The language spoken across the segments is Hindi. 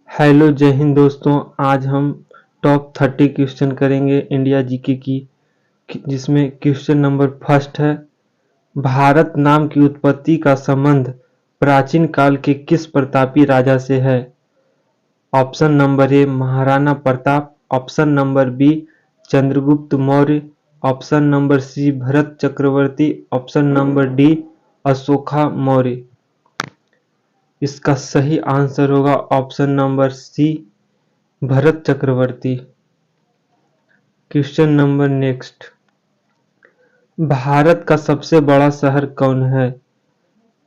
हेलो जय हिंद दोस्तों। आज हम टॉप 30 क्वेश्चन करेंगे इंडिया जीके की, जिसमें क्वेश्चन नंबर फर्स्ट है। भारत नाम की उत्पत्ति का संबंध प्राचीन काल के किस प्रतापी राजा से है? Option number A Maharana Pratap, option number B Chandragupta Maurya, option number C Bharat Chakravarti, option number D Ashoka Maurya. इसका सही आंसर होगा option number C Bharat Chakravarti. Question number next. Bharat का सबसे बड़ा शहर कौन है?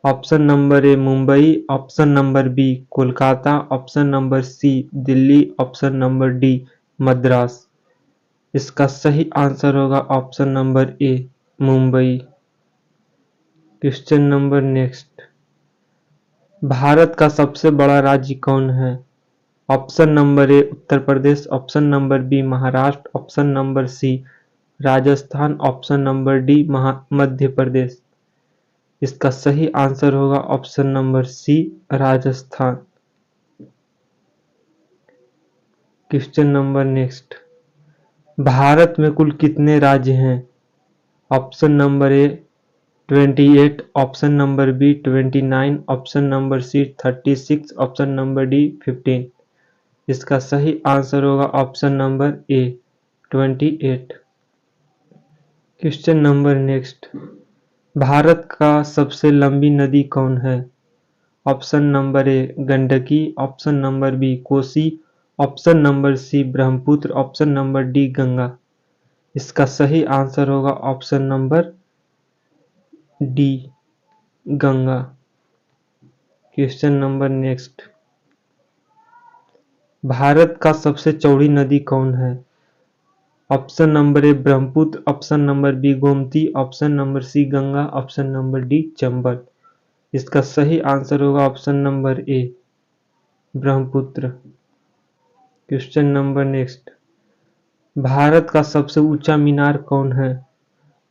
Option number A Mumbai, option number B Kolkata, option number C Delhi, option number D Madras. इसका सही आंसर होगा option number A Mumbai. Question number next. Bharat का सबसे बड़ा राज्य कौन है? Option number A Uttar Pradesh, option number B Maharashtra, option number C Rajasthan, option number D Madhya Pradesh. इसका सही आंसर होगा option number C Rajasthan. Question number next. Bharat में कुल कितने राज्य हैं? Option number A 28, option number B 29, option number C 36, option number D 15। इसका सही आंसर होगा option number A 28। Question number next. Bharat का सबसे लंबी नदी कौन है? Option number A Gandaki, option number B Kosi, option number C Brahmaputra, option number D Ganga. इसका सही आंसर होगा option number D Ganga. Question number next. Bharat का सबसे चौड़ी नदी कौन है? Option number A Brahmaputra, option number B Gomti, option number C Ganga, option number D Chambal. इसका सही आंसर होगा option number A Brahmaputra. Question number next. Bharat का सबसे ऊंचा मीनार कौन है?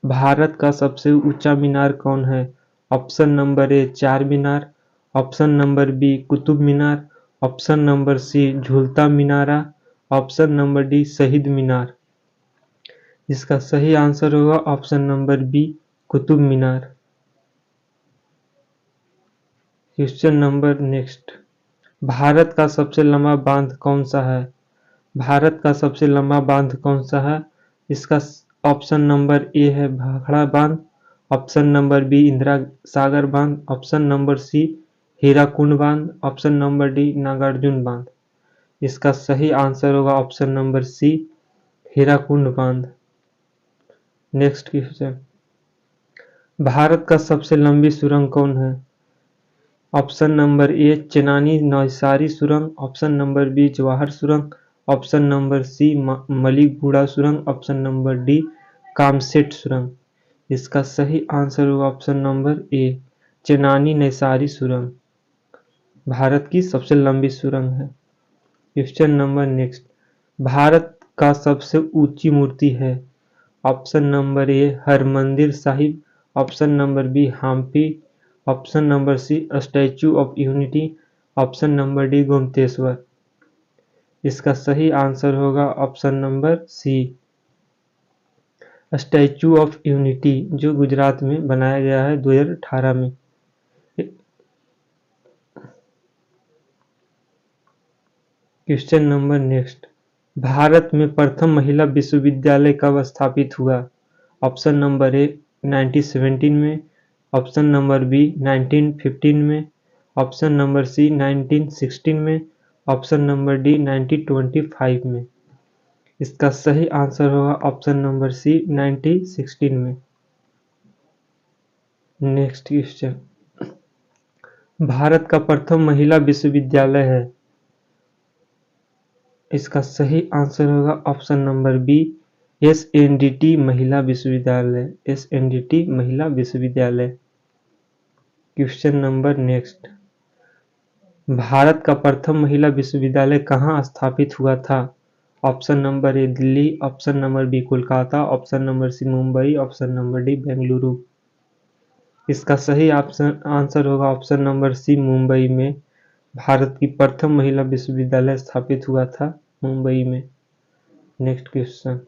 भारत का सबसे ऊंचा मीनार कौन है? ऑप्शन नंबर ए चार मीनार, ऑप्शन नंबर बी कुतुब मीनार, ऑप्शन नंबर सी झूलता मीनारा, ऑप्शन नंबर डी शहीद मीनार। इसका सही आंसर होगा option number B Qutub Minar. Question number next. Bharat का सबसे लंबा बांध कौन सा है? भारत का सबसे लंबा बांध कौन सा है? इसका ऑप्शन नंबर ए है भाखड़ा बांध, option number B Indira Sagar बांध, ऑप्शन नंबर सी हीराकुंड बांध, ऑप्शन नंबर डी नागार्जुन बांध। इसका सही आंसर होगा ऑप्शन नंबर सी हीराकुंड बांध। Next question. भारत का सबसे लंबी सुरंग कौन है? ऑप्शन नंबर ए चेनानी नौसारी सुरंग, ऑप्शन नंबर बी जवाहर सुरंग, ऑप्शन नंबर सी मलिकगुड़ा सुरंग, ऑप्शन नंबर डी कामसेट सुरंग। इसका सही आंसर होगा ऑप्शन नंबर ए चेनानी नैसारी सुरंग। भारत की सबसे लंबी सुरंग है। Question number next. भारत का सबसे ऊंची मूर्ति है? Option number A Harmandir Sahib, option number B Hampi, option number C Statue of Unity, option number D Gommateshwara. इसका सही आंसर होगा option number C Statue of Unity, जो गुजरात में बनाया गया है 2018 में। Question number next. भारत में प्रथम महिला विश्वविद्यालय कब स्थापित हुआ? ऑप्शन नंबर ए 1917 में, ऑप्शन नंबर बी 1915 में, ऑप्शन नंबर सी 1916 में, ऑप्शन नंबर डी 1925 में। इसका सही आंसर होगा ऑप्शन नंबर सी 1916 में। Next question. भारत का प्रथम महिला विश्वविद्यालय है? इसका सही आंसर होगा ऑप्शन नंबर बी SNDT महिला विश्वविद्यालय, SNDT महिला विश्वविद्यालय। Question number next. भारत का प्रथम महिला विश्वविद्यालय कहाँ स्थापित हुआ था? Option number A Delhi, option number B Kolkata, option number C Mumbai, option number D Bengaluru. इसका सही आंसर होगा ऑप्शन नंबर सी मुंबई में भारत की प्रथम महिला विश्वविद्यालय स्थापित हुआ था मुंबई में। नेक्स्ट क्वेश्चन,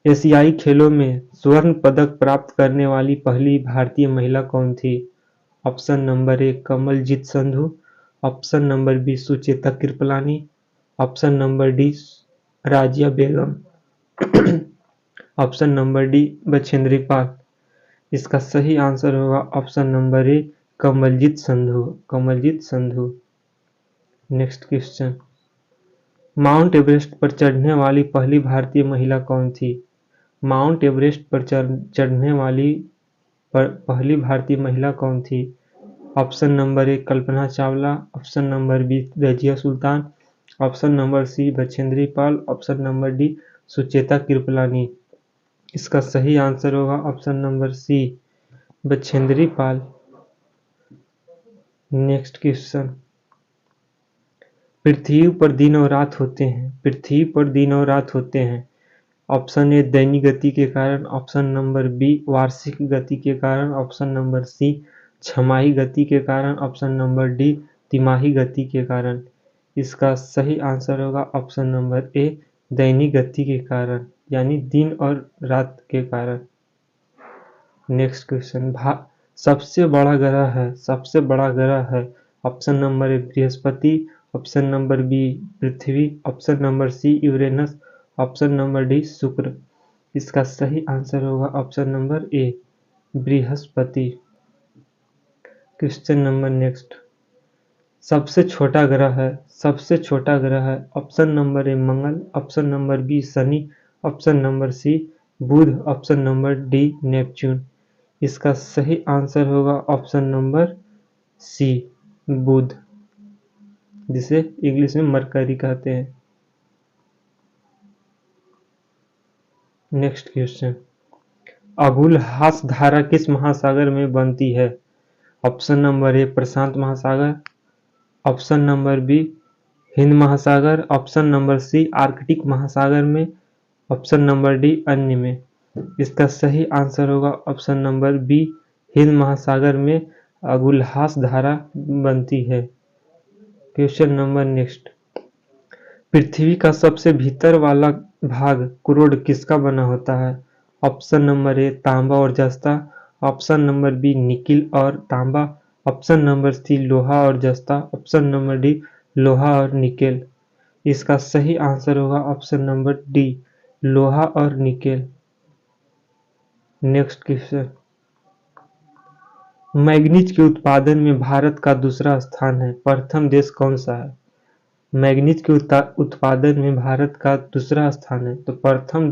एशियाई खेलों में स्वर्ण पदक प्राप्त करने वाली पहली भारतीय महिला कौन थी? Option number A Kamaljit Sandhu, option number B Sucheta Kripalani, option number D Razia Begum, option number D Bachendri Pal. इसका सही आंसर होगा option number A Kamaljit Sandhu, Kamaljit Sandhu. Next question, mount Everest पर चढ़ने वाली पहली भारतीय महिला कौन थी? माउंट एवरेस्ट पर चढ़ने वाली पहली भारतीय महिला कौन थी? Option number A Kalpana Chawla, option number B Razia Sultan, option number C Bachendri Pal, option number D Sucheta Kripalani. इसका सही आंसर होगा option number C Bachendri Pal. Next question, पृथ्वी पर दिन और रात होते हैं, पृथ्वी पर दिन और रात होते हैं। ऑप्शन ए दैनिक गति के कारण, ऑप्शन नंबर बी वार्षिक गति के कारण, ऑप्शन नंबर सी छमाही गति के कारण, ऑप्शन नंबर डी तिमाही गति के कारण। इसका सही आंसर होगा ऑप्शन नंबर ए दैनिक गति के कारण, यानी दिन और रात के कारण। नेक्स्ट क्वेश्चन, सबसे बड़ा ग्रह है, सबसे बड़ा ग्रह है। Option number A Brihaspati, option number B पृथ्वी, option number C Uranus, option number D Shukra. इसका सही आंसर होगा option number A Brihaspati. Question number next, सबसे छोटा ग्रह है, सबसे छोटा ग्रह है। Option number A Mangal, option number B Shani, option number C Budh, option number D Neptune. इसका सही आंसर होगा ऑप्शन नंबर सी बुध, जिसे इंग्लिश में मरकरी कहते हैं। नेक्स्ट क्वेश्चन, अबुल-हास धारा किस महासागर में बनती है? ऑप्शन नंबर ए प्रशांत महासागर, ऑप्शन नंबर बी हिंद महासागर, ऑप्शन नंबर सी आर्कटिक महासागर में, ऑप्शन नंबर डी अन्य में। इसका सही आंसर होगा ऑप्शन नंबर बी हिंद महासागर में अबुल-हास धारा बनती है। क्वेश्चन नंबर नेक्स्ट, पृथ्वी का सबसे भीतर वाला भाग करोड़ किसका बना होता है? ऑप्शन नंबर ए तांबा और जस्ता, ऑप्शन नंबर बी निकिल और तांबा, ऑप्शन नंबर सी लोहा और जस्ता, ऑप्शन नंबर डी लोहा और निकेल। इसका सही आंसर होगा ऑप्शन नंबर डी लोहा और निकेल। नेक्स्ट क्वेश्चन, मैग्नीज के उत्पादन में भारत का दूसरा स्थान है, प्रथम देश कौन सा है? मैग्नीज के उत्पादन में भारत का दूसरा स्थान है, तो प्रथम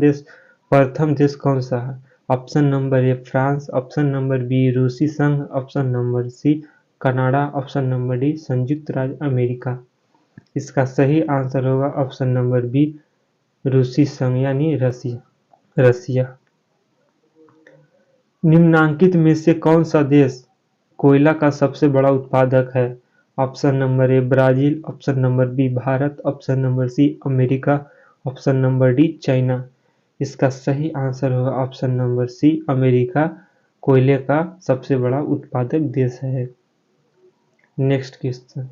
देश कौन सा है? Option number A France, option number B रूसी संघ, option number C Canada, option number D संयुक्त राज्य अमेरिका। इसका सही आंसर होगा ऑप्शन नंबर बी रूसी संघ, यानी रसिया। निम्नांकित में से कौन सा देश कोयला का सबसे बड़ा उत्पादक है? Option number A Brazil, option number B Bharat, option number C America, option number D China. इसका सही आंसर होगा ऑप्शन नंबर सी अमेरिका कोयले का सबसे बड़ा उत्पादक देश है। नेक्स्ट क्वेश्चन,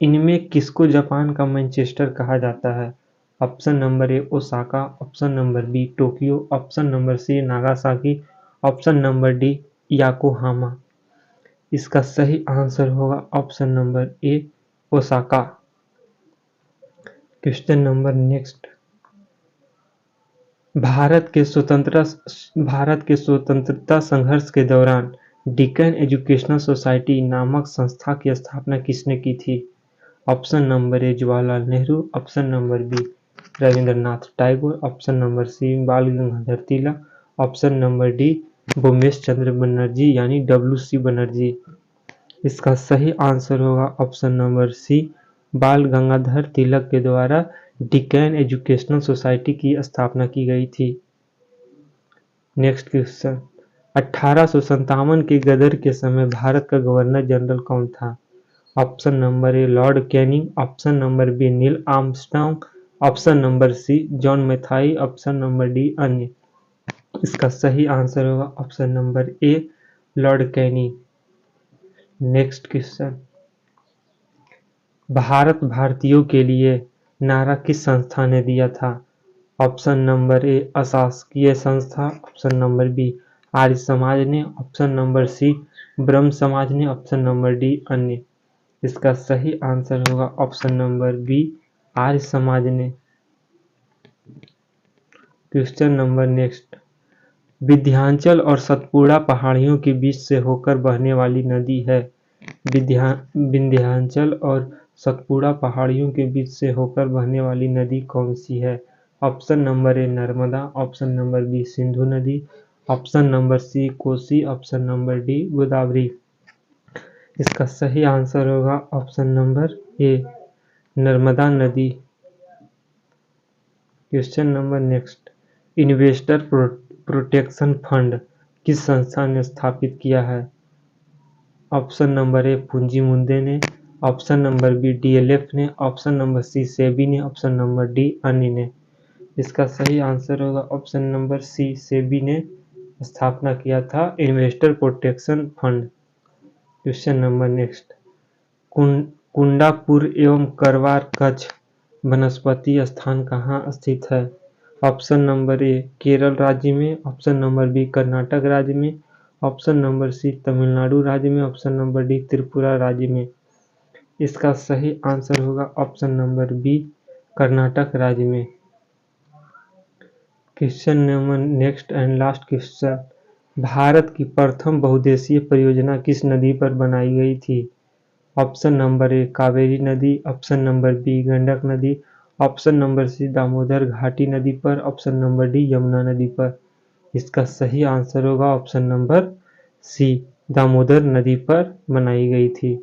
इनमें किसको जापान का मैनचेस्टर कहा जाता है? Option number A Osaka, option number B Tokyo, option number C Nagasaki, option number D Yokohama. इसका सही आंसर होगा option number A Osaka. Question number next, Bharat के स्वतंत्रता संघर्ष के दौरान डिकन एजुकेशनल सोसाइटी नामक संस्था की स्थापना किसने की थी? Option number A Jawaharlal Nehru, option number B Rabindranath Tagore, option number C Bal Gangadhar Tilak, option number D Womesh Chandra Banerjee, यानी WC बनर्जी। इसका सही आंसर होगा option number C Bal Gangadhar तिलक के द्वारा डिकन एजुकेशनल सोसाइटी की स्थापना की गई थी। नेक्स्ट क्वेश्चन, 1857 के गदर के समय भारत का गवर्नर जनरल कौन था? Option number A lord Canning, option number B Neil Armstrong, option number C John Mathai, option number D अन्य। इसका सही आंसर होगा option number A lord Canning. Next question, Bharat भारतीयों के लिए नारा किस संस्था ने दिया था? ऑप्शन नंबर ए अशासकीय संस्था, option number B Arya Samaj ने, ऑप्शन नंबर सी ब्रह्म समाज ने, ऑप्शन नंबर डी अन्य। इसका सही आंसर होगा option number B Arya Samaj ने। क्वेश्चन नंबर नेक्स्ट, विंध्याचल और सतपुड़ा पहाड़ियों के बीच से होकर बहने वाली नदी है। विंध्याचल और सतपुड़ा पहाड़ियों के बीच से होकर बहने वाली नदी कौन सी है? Option number A Narmada, option number B Sindhu नदी, option number C Kosi, option number D Godavari. इसका सही आंसर होगा ऑप्शन नंबर ए नर्मदा नदी। Question number next, investor protection fund किस संस्था ने स्थापित किया है? ऑप्शन नंबर ए पूंजी मुंडे ने, ऑप्शन नंबर बी डीएलएफ ने, ऑप्शन नंबर सी सेबी ने, ऑप्शन नंबर डी अन्य ने। इसका सही आंसर होगा ऑप्शन नंबर सी सेबी ने स्थापना किया था investor protection fund. Question number next, Kundapur एवं करवार कच्छ वनस्पति स्थान कहाँ स्थित है? ऑप्शन नंबर ए केरल राज्य में, ऑप्शन नंबर बी कर्नाटक राज्य में, ऑप्शन नंबर सी तमिलनाडु राज्य में, ऑप्शन नंबर डी त्रिपुरा राज्य में। इसका सही आंसर होगा ऑप्शन नंबर बी कर्नाटक राज्य में। Question number next and last question, Bharat की प्रथम बहुउद्देशीय परियोजना किस नदी पर बनाई गई थी? ऑप्शन नंबर ए कावेरी नदी, ऑप्शन नंबर बी गंडक नदी, ऑप्शन नंबर सी दामोदर घाटी नदी पर, ऑप्शन नंबर डी यमुना नदी पर। इसका सही आंसर होगा ऑप्शन नंबर सी दामोदर नदी पर बनाई गई थी।